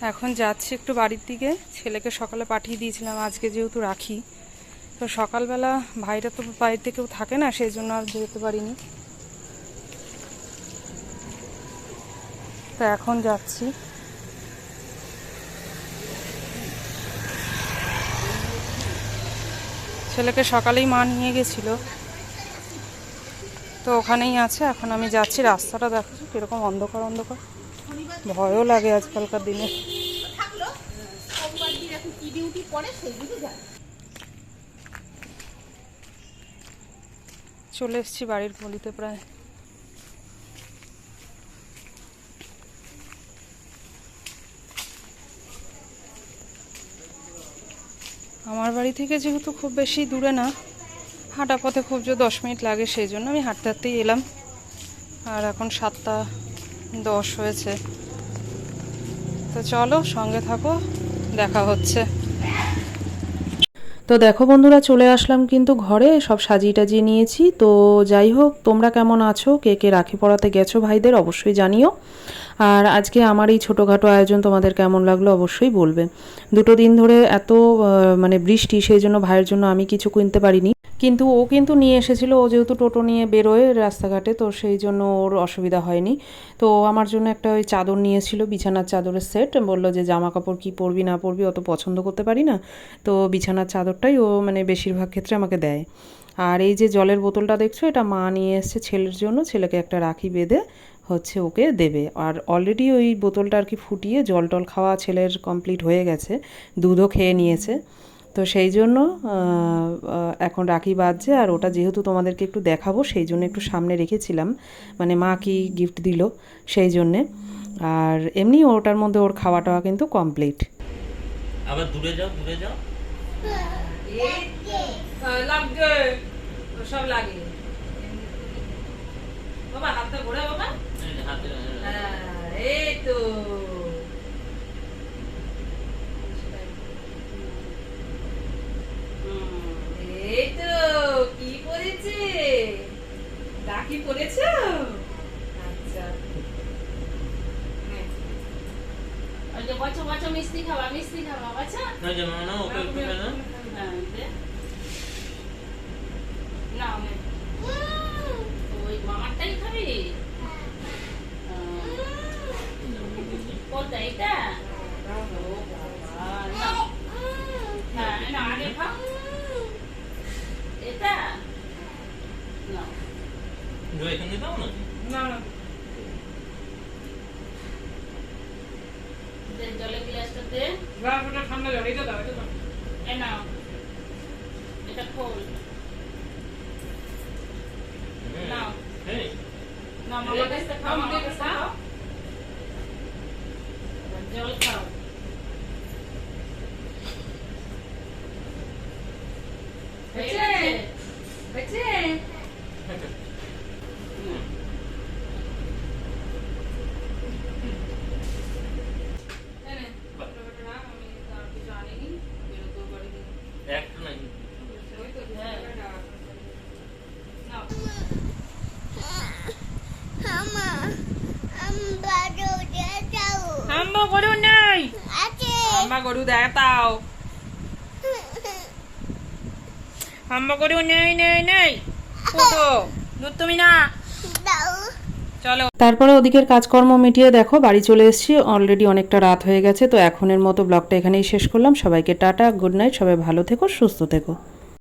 এখন যাচ্ছি একটু বাড়ির দিকে। ছেলেকে সকালে পাঠিয়ে দিয়েছিলাম, আজকে যেহেতু রাখি, তো সকালবেলা ভাইরা তো বাড়িতে কেউ থাকে না, সেই জন্য আর যেতে পারিনি। তো এখন যাচ্ছি। ছেলেকে সকালেই মা নিয়ে গেছিল, তো ওখানেই আছে। এখন আমি যাচ্ছি। রাস্তাটা দেখো কিরকম অন্ধকার অন্ধকার, ভয়ও লাগে আজকালকার দিনে। চলে এসেছি বাড়ির গলিতে প্রায়। আমার বাড়ি থেকে যেহেতু খুব বেশি দূরে না, হাঁটা পথে খুব জোর 10 মিনিট লাগে, সেই জন্য আমি হাঁটতে হাঁটতেই এলাম। আর এখন 7:10 হয়েছে। তো চলো সঙ্গে থাকো, দেখা হচ্ছে। তো দেখো বন্ধুরা, চলে আসলাম কিন্তু ঘরে, সব সাজিয়ে টাজিয়ে নিয়েছি। তো যাই হোক, তোমরা কেমন আছো, কে কে রাখি পড়াতে গেছো ভাইদের, অবশ্যই জানিও। আর আজকে আমার এই ছোটোখাটো আয়োজন তোমাদের কেমন লাগলো অবশ্যই বলবে। 2 দিন ধরে এত মানে বৃষ্টি, সেই জন্য ভাইয়ের জন্য আমি কিছু কিনতে পারিনি, কিন্তু ও কিন্তু নিয়ে এসেছিল। ও যেহেতু টোটো নিয়ে বেরোয় রাস্তাঘাটে, তো সেই জন্য ওর অসুবিধা হয়নি। তো আমার জন্য একটা ওই চাদর নিয়েছিল, বিছানার চাদরের সেট। বললো যে জামা কাপড় কী পরবি না পরবি অত পছন্দ করতে পারি না, তো বিছানার চাদরটাই ও মানে বেশিরভাগ ক্ষেত্রে আমাকে দেয়। আর এই যে জলের বোতলটা দেখছো, এটা মা নিয়ে এসছে ছেলের জন্য। ছেলেকে একটা রাখি বেঁধে হচ্ছে ওকে দেবে। আর অলরেডি ওই বোতলটা আর কি ফুটিয়ে জল টল খাওয়া ছেলের কমপ্লিট হয়ে গেছে, দুধও খেয়ে নিয়েছে। তো সেই জন্য এখন রাখি বাজছে। আর ওটা যেহেতু তোমাদেরকে একটু দেখাবো, সেই জন্য একটু সামনে রেখেছিলাম, মানে মা কি গিফট দিল সেই জন্যে। আর এমনি ওটার মধ্যে ওর খাওয়া টাওয়া কিন্তু কমপ্লিট। আবার দূরে যাও, দূরে যাও। লাগবে সব লাগে বাবা, হাতটা ঘোরা বাবা। হাতে এই তো এই তো কি পড়েছে, রাখি পড়েছ? আচ্ছা, ওই যে বচ্চা বচ্চা মিষ্টি খাওয়া বাচ্চা। না যে না ওকে একটু না। হ্যাঁ দে না আমি ওই মামারটাই খাবি। কোনটা এটা? হ্যাঁ না আগে খাও এটা না। जो এখানে দাও না। না না দে জলের গ্লাসটা দে। গ্লাসটা ঠান্ডা জল, এটা দাও, এটা দাও। এই নাও, এটা খোল। নাও এই না মামার কাছে খাও, মামার কাছে খাও। জল খাও। হয়েছে হয়েছে। একটা নাই। আম্মা গরু নেই, আম্মা গরু দেখাও। আম্মা গরু নেই নেই নেই, ফুটো দুধ তুমি না। চলো, তারপরে ওদিকের কাজকর্ম মিটিয়ে দেখো বাড়ি চলে এসেছি। অলরেডি অনেকটা রাত হয়ে গেছে। তো এখনের মতো ব্লগটা এখানেই শেষ করলাম। সবাইকে টাটা, গুড নাইট, সবাই ভালো থেকো, সুস্থ থেকো।